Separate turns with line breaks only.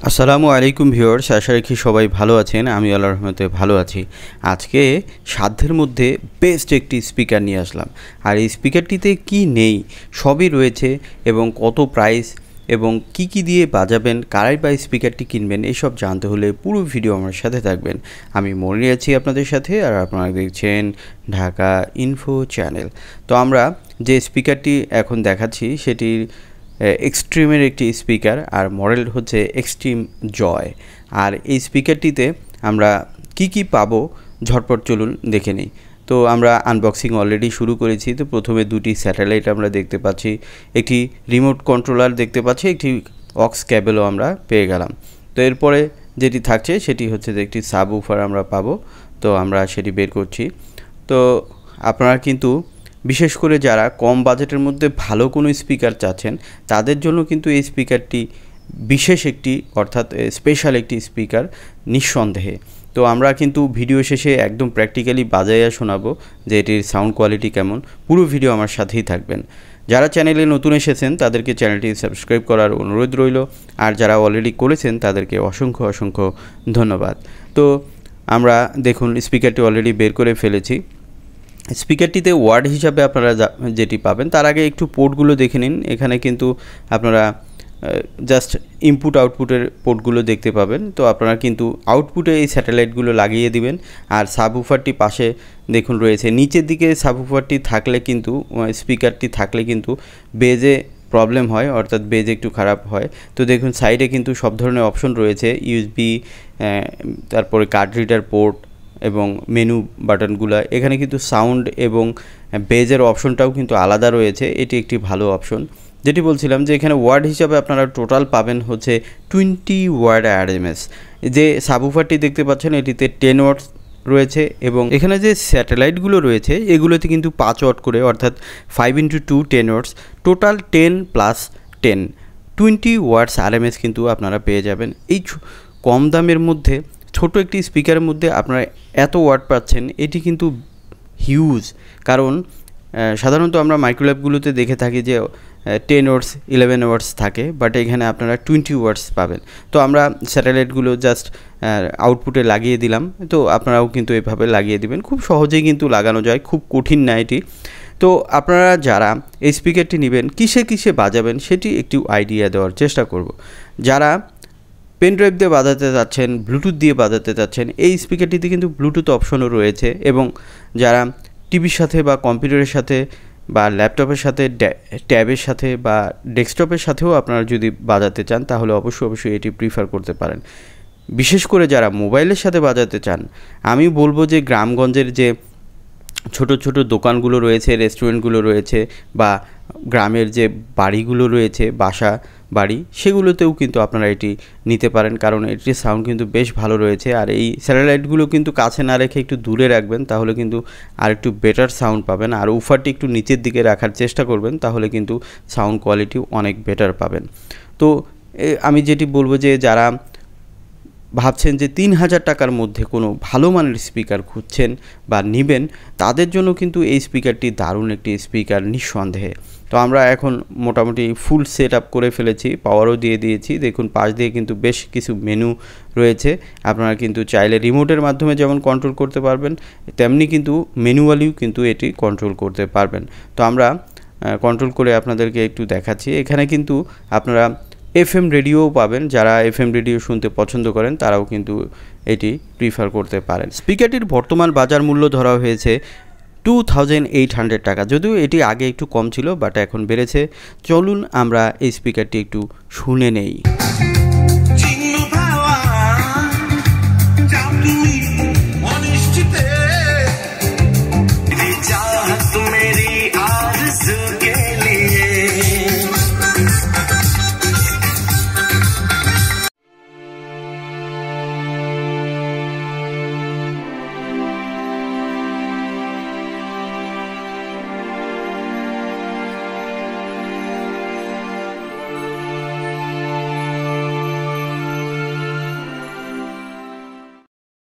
আসসালামু আলাইকুম ভিউয়ার্স, আশা রাখি সবাই ভালো আছেন। আমি আল্লাহর রহমতে ভালো আছি। আজকে সাধ্যের মধ্যে বেস্ট একটি স্পিকার নিয়ে আসলাম। আর এই স্পিকারটিতে কি নেই সবই রয়েছে, এবং কত প্রাইস এবং কি দিয়ে বাজাবেন, কারাই বা স্পিকারটি কিনবেন, এইসব জানতে হলে পুরো ভিডিও আমার সাথে থাকবেন। আমি মনে আছি আপনাদের সাথে, আর আপনারা দেখছেন ঢাকা ইনফো চ্যানেল। তো আমরা যে স্পিকারটি এখন দেখাচ্ছি সেটির এক্সট্রিমের একটি স্পিকার, আর মডেল হচ্ছে এক্সট্রিম জয়। আর এই স্পিকারটিতে আমরা কি পাবো ঝটপট চলুন দেখে নিই। তো আমরা আনবক্সিং অলরেডি শুরু করেছি। তো প্রথমে দুটি স্যাটেলাইট আমরা দেখতে পাচ্ছি, একটি রিমোট কন্ট্রোলার দেখতে পাচ্ছি, একটি অক্স ক্যাবেলও আমরা পেয়ে গেলাম। তো এরপরে যেটি থাকছে সেটি হচ্ছে যে একটি সাব উফার আমরা পাবো। তো আমরা সেটি বের করছি। তো আপনারা কিন্তু বিশেষ করে যারা কম বাজেটের মধ্যে ভালো কোনো স্পিকার চাচ্ছেন তাদের জন্য কিন্তু এই স্পিকারটি বিশেষ একটি, অর্থাৎ স্পেশাল একটি স্পিকার নিঃসন্দেহে। তো আমরা কিন্তু ভিডিও শেষে একদম প্র্যাকটিক্যালি বাজাইয়া শোনাবো যে এটির সাউন্ড কোয়ালিটি কেমন। পুরো ভিডিও আমার সাথেই থাকবেন। যারা চ্যানেলে নতুন এসেছেন তাদেরকে চ্যানেলটি সাবস্ক্রাইব করার অনুরোধ রইল, আর যারা অলরেডি করেছেন তাদেরকে অসংখ্য ধন্যবাদ। তো আমরা দেখুন স্পিকারটি অলরেডি বের করে ফেলেছি। স্পিকারটিতে ওয়ার্ড হিসাবে আপনারা যেটি পাবেন, তার আগে একটু পোর্টগুলো দেখে নিন। এখানে কিন্তু আপনারা জাস্ট ইনপুট আউটপুটের পোর্টগুলো দেখতে পাবেন। তো আপনারা কিন্তু আউটপুটে এই স্যাটেলাইটগুলো লাগিয়ে দিবেন। আর সাবউফারটি পাশে দেখুন রয়েছে। নিচের দিকে সাবউফারটি থাকলে কিন্তু, স্পিকারটি থাকলে কিন্তু বেজে প্রবলেম হয়, অর্থাৎ বেজ একটু খারাপ হয়। তো দেখুন সাইডে কিন্তু সব ধরনের অপশন রয়েছে, ইউএসবি, তারপরে কার্ড রিডার পোর্ট এবং মেনু বাটনগুলো। এখানে কিন্তু সাউন্ড এবং বেজের অপশনটাও কিন্তু আলাদা রয়েছে। এটি একটি ভালো অপশন। যেটি বলছিলাম যে এখানে ওয়ার্ড হিসাবে আপনারা টোটাল পাবেন হচ্ছে 20 ওয়ার্ড আরএমএস। যে সাবউফারটি দেখতে পাচ্ছেন এটিতে 10 ওয়াটস রয়েছে, এবং এখানে যে স্যাটেলাইটগুলো রয়েছে এগুলোতে কিন্তু 5 ওয়াট করে, অর্থাৎ 5x2 10 ওয়াটস, টোটাল 10 + 10 20 ওয়াটস আরএমএস কিন্তু আপনারা পেয়ে যাবেন। এই কম দামের মধ্যে ছোট একটি স্পিকারের মধ্যে আপনারা এত ওয়াট পাচ্ছেন, এটি কিন্তু হিউজ। কারণ সাধারণত আমরা মাইক্রোল্যাবগুলোতে দেখে থাকি যে 10 ওয়াটস 11 ওয়াটস থাকে, বাট এখানে আপনারা 20 ওয়াটস পাবেন। তো আমরা স্যাটেলাইটগুলো জাস্ট আউটপুটে লাগিয়ে দিলাম। তো আপনারাও কিন্তু এভাবে লাগিয়ে দিবেন, খুব সহজেই কিন্তু লাগানো যায়, খুব কঠিন না এটি। তো আপনারা যারা এই স্পিকারটি নেবেন কিসে বাজাবেন সেটি একটু আইডিয়া দেওয়ার চেষ্টা করব। যারা পেন ড্রাইভ দিয়ে বাজাতে যাচ্ছেন, ব্লুটুথ দিয়ে বাজাতে যাচ্ছেন, এই স্পিকারটিতে কিন্তু ব্লুটুথ অপশনও রয়েছে। এবং যারা টিভির সাথে বা কম্পিউটারের সাথে বা ল্যাপটপের সাথে, ট্যাবের সাথে বা ডেস্কটপের সাথেও আপনারা যদি বাজাতে চান তাহলে অবশ্যই এটি প্রিফার করতে পারেন। বিশেষ করে যারা মোবাইলের সাথে বাজাতে চান, আমি বলবো যে গ্রামগঞ্জের যে ছোট দোকানগুলো রয়েছে, রেস্টুরেন্টগুলো রয়েছে, বা গ্রামের যে বাড়িগুলো রয়েছে, বাসা বাড়ি, সেগুলোতেও কিন্তু আপনারা এটি নিতে পারেন, কারণ এটির সাউন্ড কিন্তু বেশ ভালো রয়েছে। আর এই স্যাটেলাইটগুলো কিন্তু কাছে না রেখে একটু দূরে রাখবেন, তাহলে কিন্তু আর একটু বেটার সাউন্ড পাবেন। আর উফারটি একটু নিচের দিকে রাখার চেষ্টা করবেন, তাহলে কিন্তু সাউন্ড কোয়ালিটি অনেক বেটার পাবেন। তো আমি যেটি বলবো যে যারা ভাবছেন যে 3000 টাকার মধ্যে কোনো ভালো মানের স্পিকার খুঁজছেন বা নেবেন, তাদের জন্য কিন্তু এই স্পিকারটি দারুণ একটি স্পিকার নিঃসন্দেহে। তো আমরা এখন মোটামুটি ফুল সেট আপ করে ফেলেছি, পাওয়ারও দিয়ে দিয়েছি। দেখুন পাশ দিয়ে কিন্তু বেশ কিছু মেনু রয়েছে। আপনারা কিন্তু চাইলে রিমোটের মাধ্যমে যেমন কন্ট্রোল করতে পারবেন, তেমনি কিন্তু ম্যানুয়ালিও কিন্তু এটি কন্ট্রোল করতে পারবেন। তো আমরা কন্ট্রোল করে আপনাদেরকে একটু দেখাচ্ছি। এখানে কিন্তু আপনারা এফএম রেডিওও পাবেন। যারা এফএম রেডিও শুনতে পছন্দ করেন তারাও কিন্তু এটি প্রিফার করতে পারেন। স্পিকারটির বর্তমান বাজার মূল্য ধরা হয়েছে 2800 টাকা, যদিও এটি আগে একটু কম ছিল, বাট এখন বেড়েছে। চলুন আমরা এই স্পিকারটি একটু শুনে নেই।